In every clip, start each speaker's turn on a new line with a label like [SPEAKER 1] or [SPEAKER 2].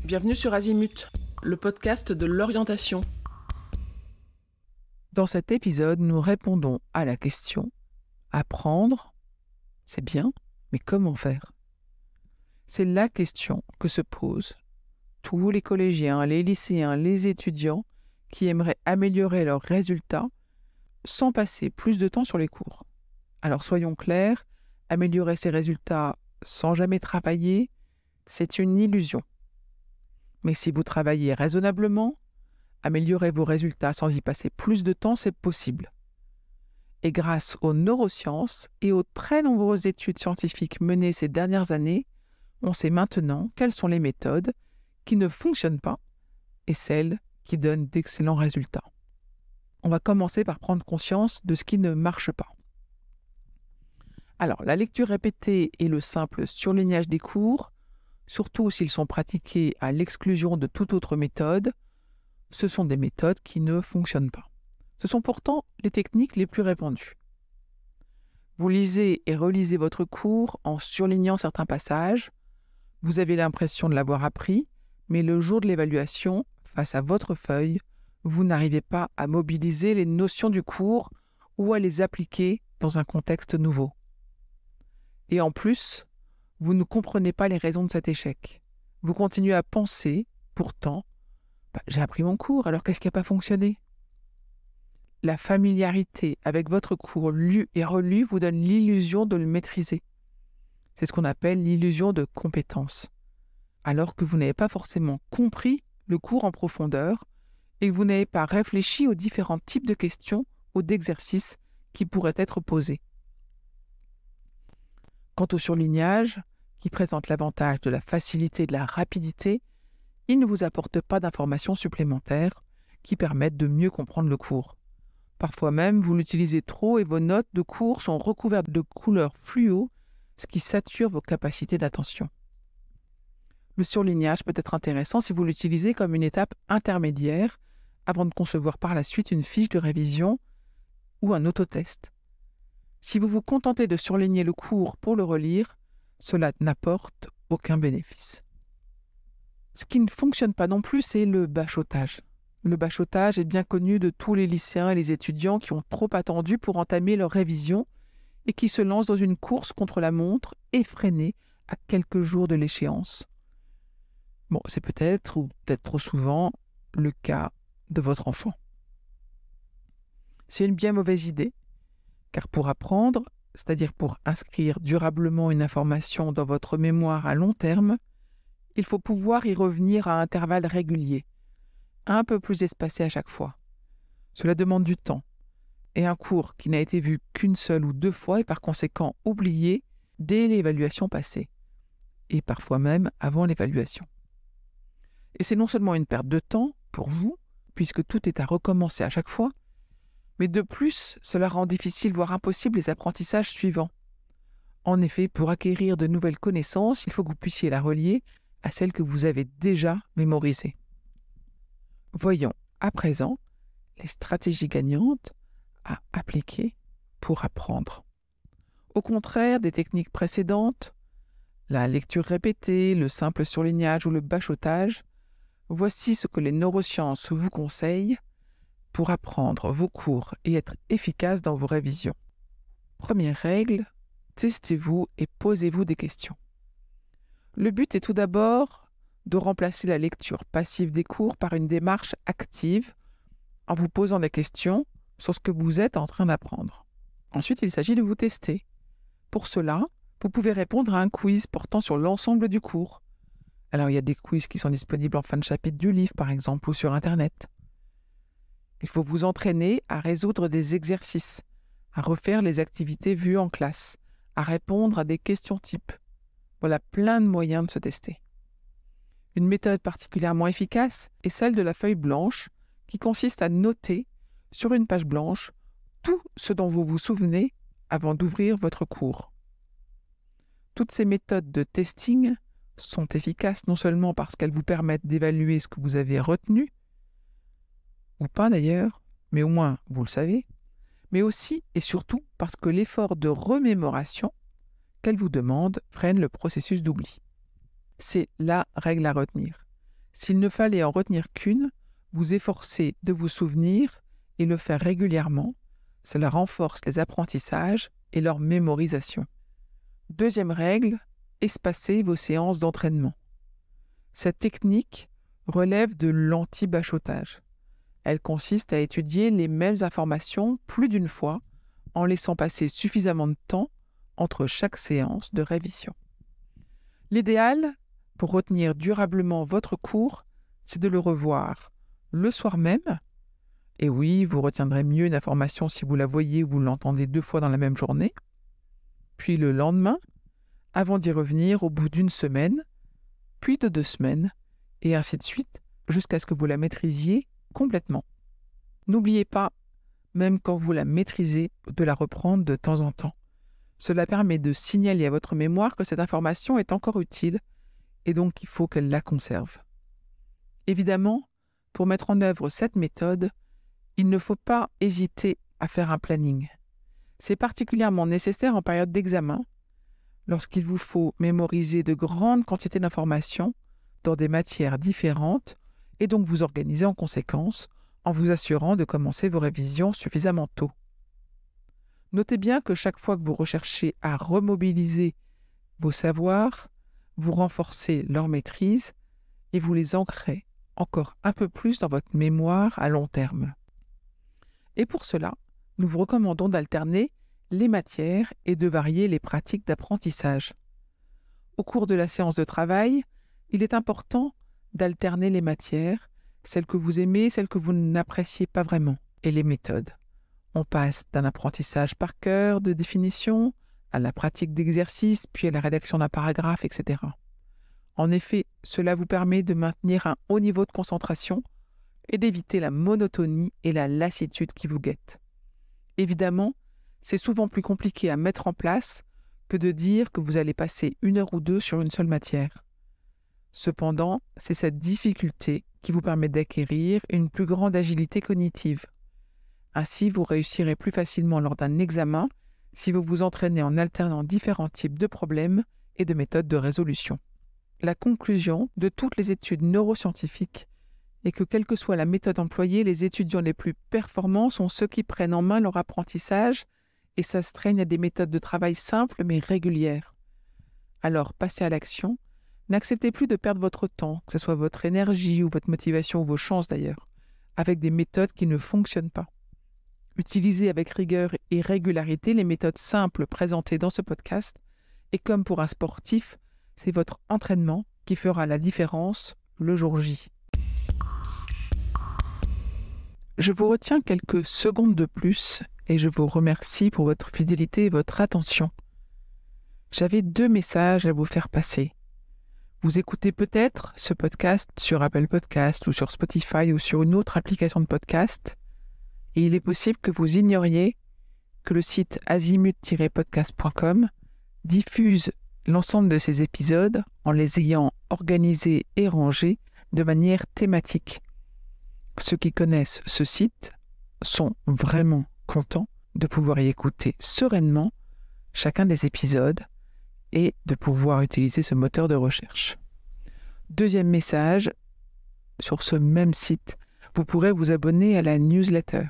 [SPEAKER 1] Bienvenue sur Azimut, le podcast de l'orientation.
[SPEAKER 2] Dans cet épisode, nous répondons à la question « Apprendre, c'est bien, mais comment faire ?» C'est la question que se posent tous les collégiens, les lycéens, les étudiants qui aimeraient améliorer leurs résultats sans passer plus de temps sur les cours. Alors soyons clairs, améliorer ses résultats sans jamais travailler, c'est une illusion. Mais si vous travaillez raisonnablement, améliorer vos résultats sans y passer plus de temps, c'est possible. Et grâce aux neurosciences et aux très nombreuses études scientifiques menées ces dernières années, on sait maintenant quelles sont les méthodes qui ne fonctionnent pas et celles qui donnent d'excellents résultats. On va commencer par prendre conscience de ce qui ne marche pas. Alors, la lecture répétée et le simple surlignage des cours, surtout s'ils sont pratiqués à l'exclusion de toute autre méthode, ce sont des méthodes qui ne fonctionnent pas. Ce sont pourtant les techniques les plus répandues. Vous lisez et relisez votre cours en surlignant certains passages. Vous avez l'impression de l'avoir appris, mais le jour de l'évaluation, face à votre feuille, vous n'arrivez pas à mobiliser les notions du cours ou à les appliquer dans un contexte nouveau. Et en plus, vous ne comprenez pas les raisons de cet échec. Vous continuez à penser, pourtant, j'ai appris mon cours, alors qu'est-ce qui n'a pas fonctionné ? La familiarité avec votre cours lu et relu vous donne l'illusion de le maîtriser. C'est ce qu'on appelle l'illusion de compétence. Alors que vous n'avez pas forcément compris le cours en profondeur et que vous n'avez pas réfléchi aux différents types de questions ou d'exercices qui pourraient être posés. Quant au surlignage, qui présente l'avantage de la facilité et de la rapidité, il ne vous apporte pas d'informations supplémentaires qui permettent de mieux comprendre le cours. Parfois même, vous l'utilisez trop et vos notes de cours sont recouvertes de couleurs fluo, ce qui sature vos capacités d'attention. Le surlignage peut être intéressant si vous l'utilisez comme une étape intermédiaire avant de concevoir par la suite une fiche de révision ou un autotest. Si vous vous contentez de surligner le cours pour le relire, cela n'apporte aucun bénéfice. Ce qui ne fonctionne pas non plus, c'est le bachotage. Le bachotage est bien connu de tous les lycéens et les étudiants qui ont trop attendu pour entamer leur révision et qui se lancent dans une course contre la montre effrénée à quelques jours de l'échéance. Bon, c'est peut-être, ou peut-être trop souvent, le cas de votre enfant. C'est une bien mauvaise idée, car pour apprendre, c'est-à-dire pour inscrire durablement une information dans votre mémoire à long terme, il faut pouvoir y revenir à intervalles réguliers, un peu plus espacés à chaque fois. Cela demande du temps, et un cours qui n'a été vu qu'une seule ou deux fois est par conséquent oublié dès l'évaluation passée, et parfois même avant l'évaluation. Et c'est non seulement une perte de temps pour vous, puisque tout est à recommencer à chaque fois, mais de plus, cela rend difficile, voire impossible, les apprentissages suivants. En effet, pour acquérir de nouvelles connaissances, il faut que vous puissiez la relier à celles que vous avez déjà mémorisées. Voyons à présent les stratégies gagnantes à appliquer pour apprendre. Au contraire des techniques précédentes, la lecture répétée, le simple surlignage ou le bachotage, voici ce que les neurosciences vous conseillent pour apprendre vos cours et être efficace dans vos révisions. Première règle, testez-vous et posez-vous des questions. Le but est tout d'abord de remplacer la lecture passive des cours par une démarche active en vous posant des questions sur ce que vous êtes en train d'apprendre. Ensuite, il s'agit de vous tester. Pour cela, vous pouvez répondre à un quiz portant sur l'ensemble du cours. Alors, il y a des quiz qui sont disponibles en fin de chapitre du livre, par exemple, ou sur Internet. Il faut vous entraîner à résoudre des exercices, à refaire les activités vues en classe, à répondre à des questions types. Voilà plein de moyens de se tester. Une méthode particulièrement efficace est celle de la feuille blanche, qui consiste à noter sur une page blanche tout ce dont vous vous souvenez avant d'ouvrir votre cours. Toutes ces méthodes de testing sont efficaces non seulement parce qu'elles vous permettent d'évaluer ce que vous avez retenu, ou pas d'ailleurs, mais au moins vous le savez, mais aussi et surtout parce que l'effort de remémoration qu'elle vous demande freine le processus d'oubli. C'est la règle à retenir. S'il ne fallait en retenir qu'une, vous efforcez de vous souvenir et le faire régulièrement. Cela renforce les apprentissages et leur mémorisation. Deuxième règle, espacez vos séances d'entraînement. Cette technique relève de l'anti-bachotage. Elle consiste à étudier les mêmes informations plus d'une fois en laissant passer suffisamment de temps entre chaque séance de révision. L'idéal, pour retenir durablement votre cours, c'est de le revoir le soir même. Et oui, vous retiendrez mieux une information si vous la voyez ou vous l'entendez 2 fois dans la même journée. Puis le lendemain, avant d'y revenir au bout d'une semaine, puis de 2 semaines, et ainsi de suite, jusqu'à ce que vous la maîtrisiez complètement. N'oubliez pas, même quand vous la maîtrisez, de la reprendre de temps en temps. Cela permet de signaler à votre mémoire que cette information est encore utile et donc il faut qu'elle la conserve. Évidemment, pour mettre en œuvre cette méthode, il ne faut pas hésiter à faire un planning. C'est particulièrement nécessaire en période d'examen, lorsqu'il vous faut mémoriser de grandes quantités d'informations dans des matières différentes et donc vous organiser en conséquence en vous assurant de commencer vos révisions suffisamment tôt. Notez bien que chaque fois que vous recherchez à remobiliser vos savoirs, vous renforcez leur maîtrise et vous les ancrez encore un peu plus dans votre mémoire à long terme. Et pour cela, nous vous recommandons d'alterner les matières et de varier les pratiques d'apprentissage. Au cours de la séance de travail, il est important d'alterner les matières, celles que vous aimez, celles que vous n'appréciez pas vraiment, et les méthodes. On passe d'un apprentissage par cœur de définition à la pratique d'exercice, puis à la rédaction d'un paragraphe, etc. En effet, cela vous permet de maintenir un haut niveau de concentration et d'éviter la monotonie et la lassitude qui vous guettent. Évidemment, c'est souvent plus compliqué à mettre en place que de dire que vous allez passer 1 heure ou 2 sur une seule matière. Cependant, c'est cette difficulté qui vous permet d'acquérir une plus grande agilité cognitive. Ainsi, vous réussirez plus facilement lors d'un examen si vous vous entraînez en alternant différents types de problèmes et de méthodes de résolution. La conclusion de toutes les études neuroscientifiques est que quelle que soit la méthode employée, les étudiants les plus performants sont ceux qui prennent en main leur apprentissage et s'astreignent à des méthodes de travail simples mais régulières. Alors, passez à l'action. N'acceptez plus de perdre votre temps, que ce soit votre énergie ou votre motivation ou vos chances d'ailleurs, avec des méthodes qui ne fonctionnent pas. Utilisez avec rigueur et régularité les méthodes simples présentées dans ce podcast et comme pour un sportif, c'est votre entraînement qui fera la différence le jour J. Je vous retiens quelques secondes de plus et je vous remercie pour votre fidélité et votre attention. J'avais 2 messages à vous faire passer. Vous écoutez peut-être ce podcast sur Apple Podcast ou sur Spotify ou sur une autre application de podcast et il est possible que vous ignoriez que le site azimut-podcast.com diffuse l'ensemble de ces épisodes en les ayant organisés et rangés de manière thématique. Ceux qui connaissent ce site sont vraiment contents de pouvoir y écouter sereinement chacun des épisodes et de pouvoir utiliser ce moteur de recherche. Deuxième message, sur ce même site, vous pourrez vous abonner à la newsletter.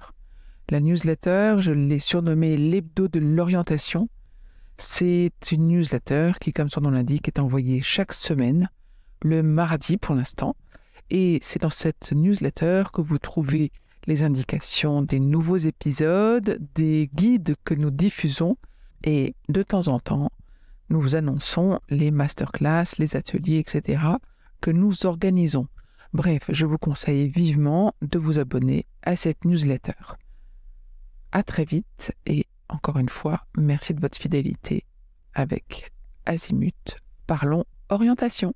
[SPEAKER 2] La newsletter, je l'ai surnommée l'hebdo de l'orientation. C'est une newsletter qui, comme son nom l'indique, est envoyée chaque semaine, le mardi pour l'instant. Et c'est dans cette newsletter que vous trouvez les indications des nouveaux épisodes, des guides que nous diffusons et de temps en temps, nous vous annonçons les masterclass, les ateliers, etc. que nous organisons. Bref, je vous conseille vivement de vous abonner à cette newsletter. À très vite et encore une fois, merci de votre fidélité avec Azimut. Parlons orientation.